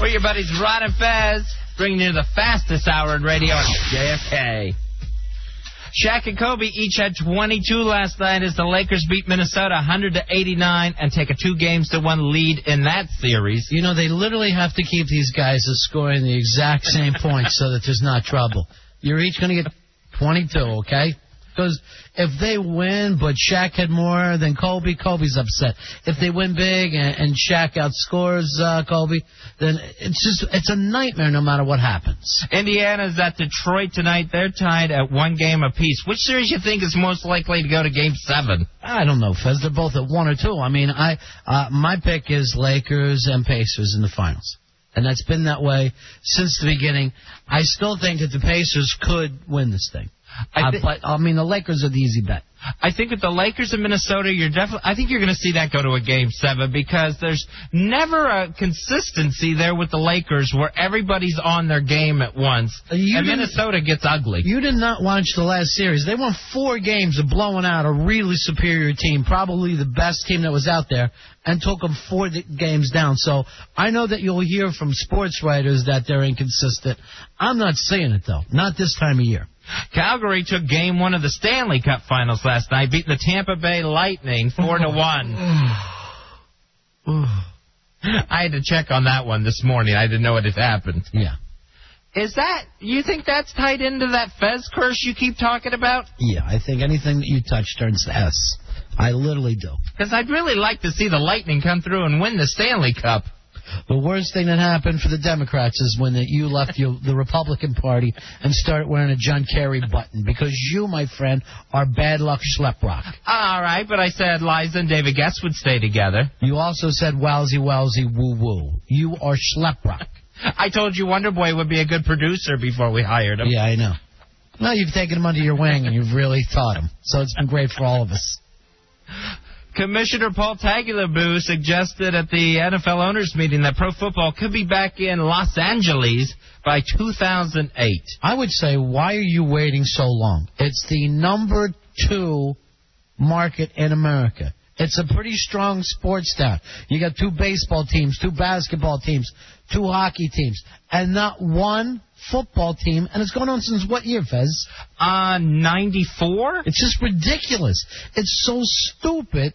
We're your buddies Ron and Fez, bringing you the fastest hour in radio on JFK. Shaq and Kobe each had 22 last night as the Lakers beat Minnesota 100-89 and take a 2-1 lead in that series. You know, they literally have to keep these guys scoring the exact same points so that there's not trouble. You're each going to get 22, okay? Because if they win, but Shaq had more than Kobe, Kobe's upset. If they win big and Shaq outscores Kobe, then it's a nightmare no matter what happens. Indiana's at Detroit tonight. They're tied at 1 game apiece. Which series you think is most likely to go to Game 7? I don't know, Fez. They're both at 1 or 2. I mean, my pick is Lakers and Pacers in the finals. And that's been that way since the beginning. I still think that the Pacers could win this thing. But the Lakers are the easy bet. I think with the Lakers and Minnesota, I think you're going to see that go to a Game 7 because there's never a consistency there with the Lakers where everybody's on their game at once. And Minnesota gets ugly. You did not watch the last series. They won 4 games of blowing out a really superior team, probably the best team that was out there, and took them 4 games down. So I know that you'll hear from sports writers that they're inconsistent. I'm not saying it, though. Not this time of year. Calgary took Game 1 of the Stanley Cup Finals last night, beating the Tampa Bay Lightning 4-1. I had to check on that one this morning. I didn't know it had happened. Yeah. You think that's tied into that Fez curse you keep talking about? Yeah, I think anything that you touch turns to S. I literally do. Because I'd really like to see the Lightning come through and win the Stanley Cup. The worst thing that happened for the Democrats is when you left the Republican Party and started wearing a John Kerry button, because you, my friend, are bad luck schleprock. All right, but I said Liza and David Guest would stay together. You also said wowsy, woo-woo. You are schleprock. I told you Wonder Boy would be a good producer before we hired him. Yeah, I know. Well, you've taken him under your wing and you've really taught him, so it's been great for all of us. Commissioner Paul Tagliabue suggested at the NFL owners meeting that pro football could be back in Los Angeles by 2008. I would say, why are you waiting so long? It's the number 2 market in America. It's a pretty strong sports town. You got 2 baseball teams, 2 basketball teams, 2 hockey teams, and not one football team. And it's going on since what year, Fez? 94? It's just ridiculous. It's so stupid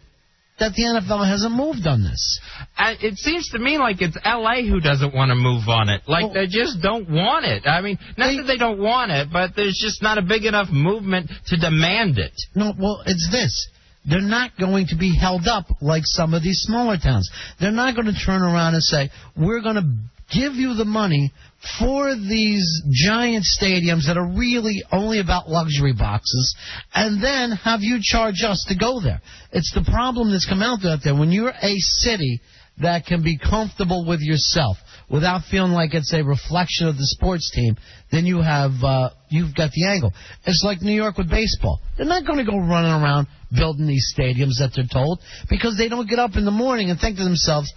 that the NFL hasn't moved on this. It seems to me like it's L.A. who doesn't want to move on it. They just don't want it. I mean, not that they don't want it, but there's just not a big enough movement to demand it. No, well, it's this. They're not going to be held up like some of these smaller towns. They're not going to turn around and say, we're going to give you the money for these giant stadiums that are really only about luxury boxes, and then have you charge us to go there. It's the problem that's come out there. When you're a city that can be comfortable with yourself without feeling like it's a reflection of the sports team, then you've got the angle. It's like New York with baseball. They're not going to go running around building these stadiums that they're told, because they don't get up in the morning and think to themselves,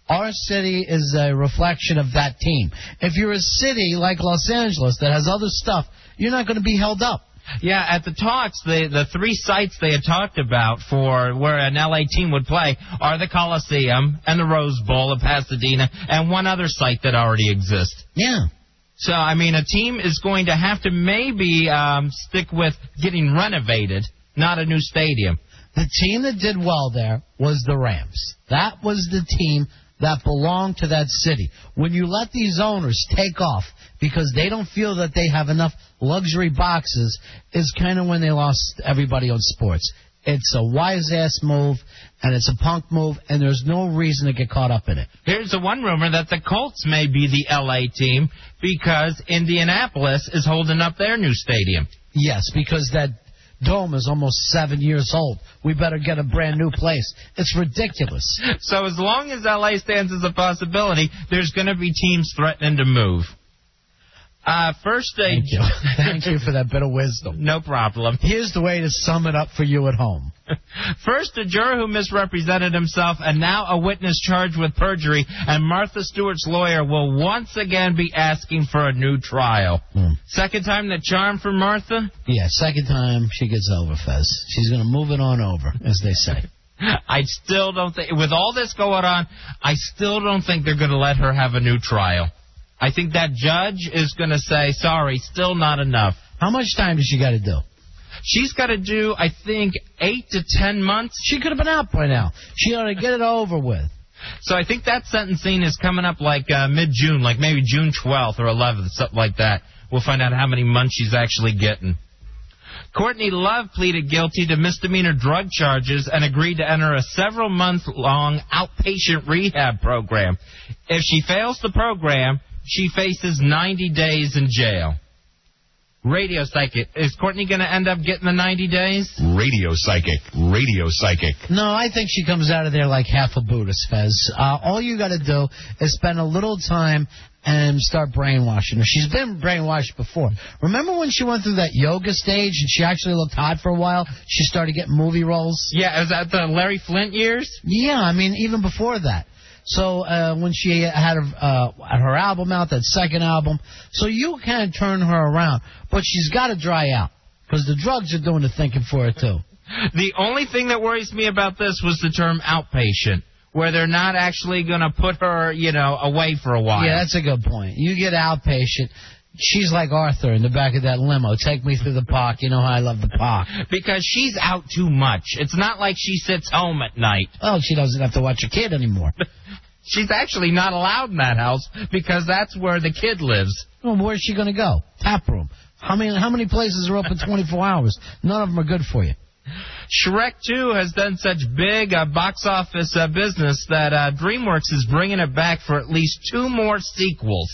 our city is a reflection of that team. If you're a city like Los Angeles that has other stuff, you're not going to be held up. Yeah, at the talks, the 3 sites they had talked about for where an L.A. team would play are the Coliseum and the Rose Bowl of Pasadena and one other site that already exists. Yeah. So, I mean, a team is going to have to maybe stick with getting renovated, not a new stadium. The team that did well there was the Rams. That was the team that belong to that city. When you let these owners take off because they don't feel that they have enough luxury boxes, is kind of when they lost everybody on sports. It's a wise-ass move, and it's a punk move, and there's no reason to get caught up in it. Here's the one rumor that the Colts may be the L.A. team because Indianapolis is holding up their new stadium. Yes, because that dome is almost 7 years old. We better get a brand new place. It's ridiculous. So as long as L.A. stands as a possibility, there's going to be teams threatening to move. Thank you. Thank you for that bit of wisdom. No problem. Here's the way to sum it up for you at home. First, a juror who misrepresented himself, and now a witness charged with perjury, and Martha Stewart's lawyer will once again be asking for a new trial. Second time the charm for Martha? Yeah, second time she gets over, Fez. She's going to move it on over, as they say. I still don't think, with all this going on, I still don't think they're going to let her have a new trial. I think that judge is going to say, sorry, still not enough. How much time does she got to do? She's got to do, I think, 8 to 10 months. She could have been out by now. She ought to get it over with. So I think that sentencing is coming up like mid-June, like maybe June 12th or 11th, something like that. We'll find out how many months she's actually getting. Courtney Love pleaded guilty to misdemeanor drug charges and agreed to enter a several-month-long outpatient rehab program. If she fails the program, she faces 90 days in jail. Radio Psychic. Is Courtney going to end up getting the 90 days? Radio Psychic. Radio Psychic. No, I think she comes out of there like half a Buddhist, Fez. All you got to do is spend a little time and start brainwashing her. She's been brainwashed before. Remember when she went through that yoga stage and she actually looked hot for a while? She started getting movie roles. Yeah, was that the Larry Flint years? Yeah, I mean, even before that. So when she had her album out, that second album, so you can turn her around. But she's got to dry out because the drugs are doing the thinking for her, too. The only thing that worries me about this was the term outpatient, where they're not actually going to put her, away for a while. Yeah, that's a good point. You get outpatient. She's like Arthur in the back of that limo. Take me through the park. You know how I love the park. Because she's out too much. It's not like she sits home at night. Oh, she doesn't have to watch a kid anymore. She's actually not allowed in that house because that's where the kid lives. Well, where's she going to go? Tap room. How many places are open 24 hours? None of them are good for you. Shrek 2 has done such big box office business that DreamWorks is bringing it back for at least 2 more sequels.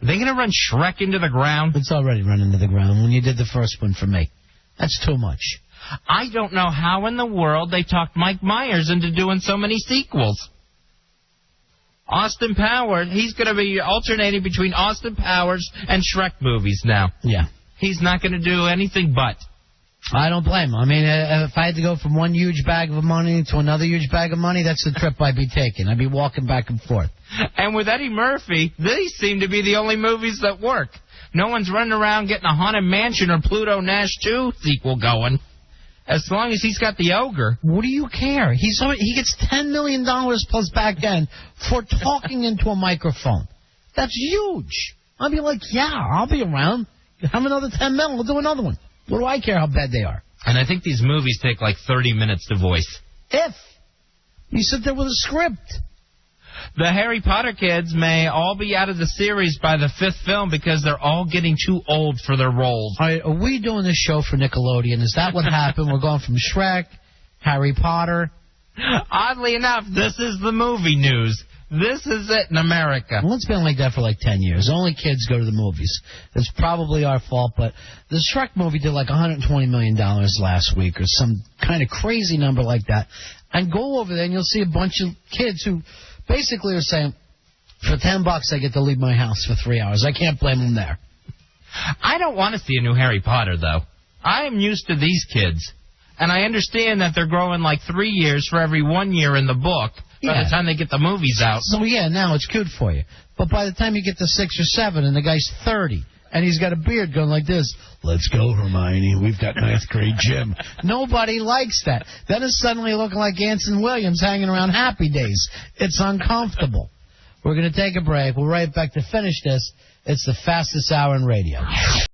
Are they going to run Shrek into the ground? It's already run into the ground when you did the first one for me. That's too much. I don't know how in the world they talked Mike Myers into doing so many sequels. Austin Powers, he's going to be alternating between Austin Powers and Shrek movies now. Yeah. He's not going to do anything but. I don't blame him. I mean, if I had to go from one huge bag of money to another huge bag of money, that's the trip I'd be taking. I'd be walking back and forth. And with Eddie Murphy, these seem to be the only movies that work. No one's running around getting a Haunted Mansion or Pluto Nash 2 sequel going. As long as he's got the ogre. What do you care? He gets $10 million plus back end for talking into a microphone. That's huge. I'd be like, yeah, I'll be around. Have another 10 mil. We'll do another one. What do I care how bad they are? And I think these movies take like 30 minutes to voice. If you sit there with a script. The Harry Potter kids may all be out of the series by the 5th film because they're all getting too old for their roles. All right, are we doing this show for Nickelodeon? Is that what happened? We're going from Shrek, Harry Potter. Oddly enough, this is the movie news. This is it in America. Well, it's been like that for like 10 years. Only kids go to the movies. It's probably our fault, but the Shrek movie did like $120 million last week or some kind of crazy number like that. And go over there and you'll see a bunch of kids who basically are saying, for $10 I get to leave my house for 3 hours. I can't blame them there. I don't want to see a new Harry Potter, though. I am used to these kids. And I understand that they're growing like 3 years for every 1 year in the book by the time they get the movies out. So, yeah, now it's good for you. But by the time you get to 6 or 7 and the guy's 30 and he's got a beard going like this, let's go, Hermione, we've got 9th grade gym. Nobody likes that. Then it's suddenly looking like Anson Williams hanging around Happy Days. It's uncomfortable. We're going to take a break. We'll be right back to finish this. It's the fastest hour in radio.